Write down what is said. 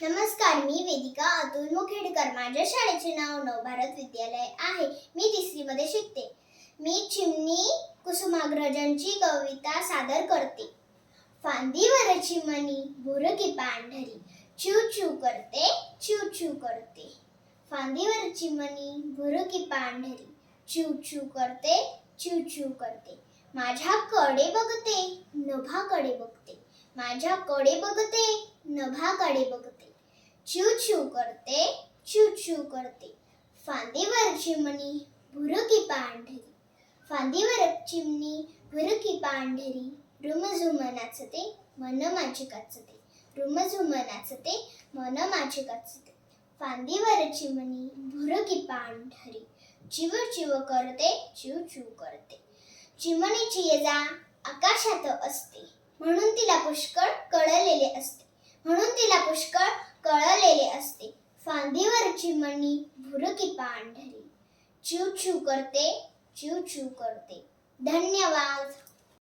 नमस्कार, मी वेदिका अतुल मुखेडकर. माझ्या शाळेचे नाव नवभारत विद्यालय आहे. मी 3री मध्ये शिकते. मी चिमणी कुसुमाग्रजांची कविता सादर करते. फांदीवर चिमणी भुरकी पांढरी, चू चू करते, चू चू करते. फांदीवर चिमणी भुरकी पांढरी, चू चू करते, चू चू करते. माझ्याकडे बघते, नभाकडे बघते. माझ्याकडे बघते, नभाकडे बघते. चू चू करते, चू चू करते. फांदीवर चिमणी भुरकी पांढरी, फांदीवर चिमणी भुरकी पांढरी. रुमझुम नाचते, मन माझे काचते. रुमझुम नाचते, मन माझे काचते. फांदीवर चिमणी भुरकी पांढरी, चिव चिव करते, चिव चिव करते. चिमणीची ये-जा आकाशात असते, म्हणून तिला पुष्कळ कळलेले असते. म्हणून तिला पुष्कळ कळलेले असते. फांदीवर चिमणी भुरकी पांढरी, चिव चिव करते, चिव चिव करते. धन्यवाद.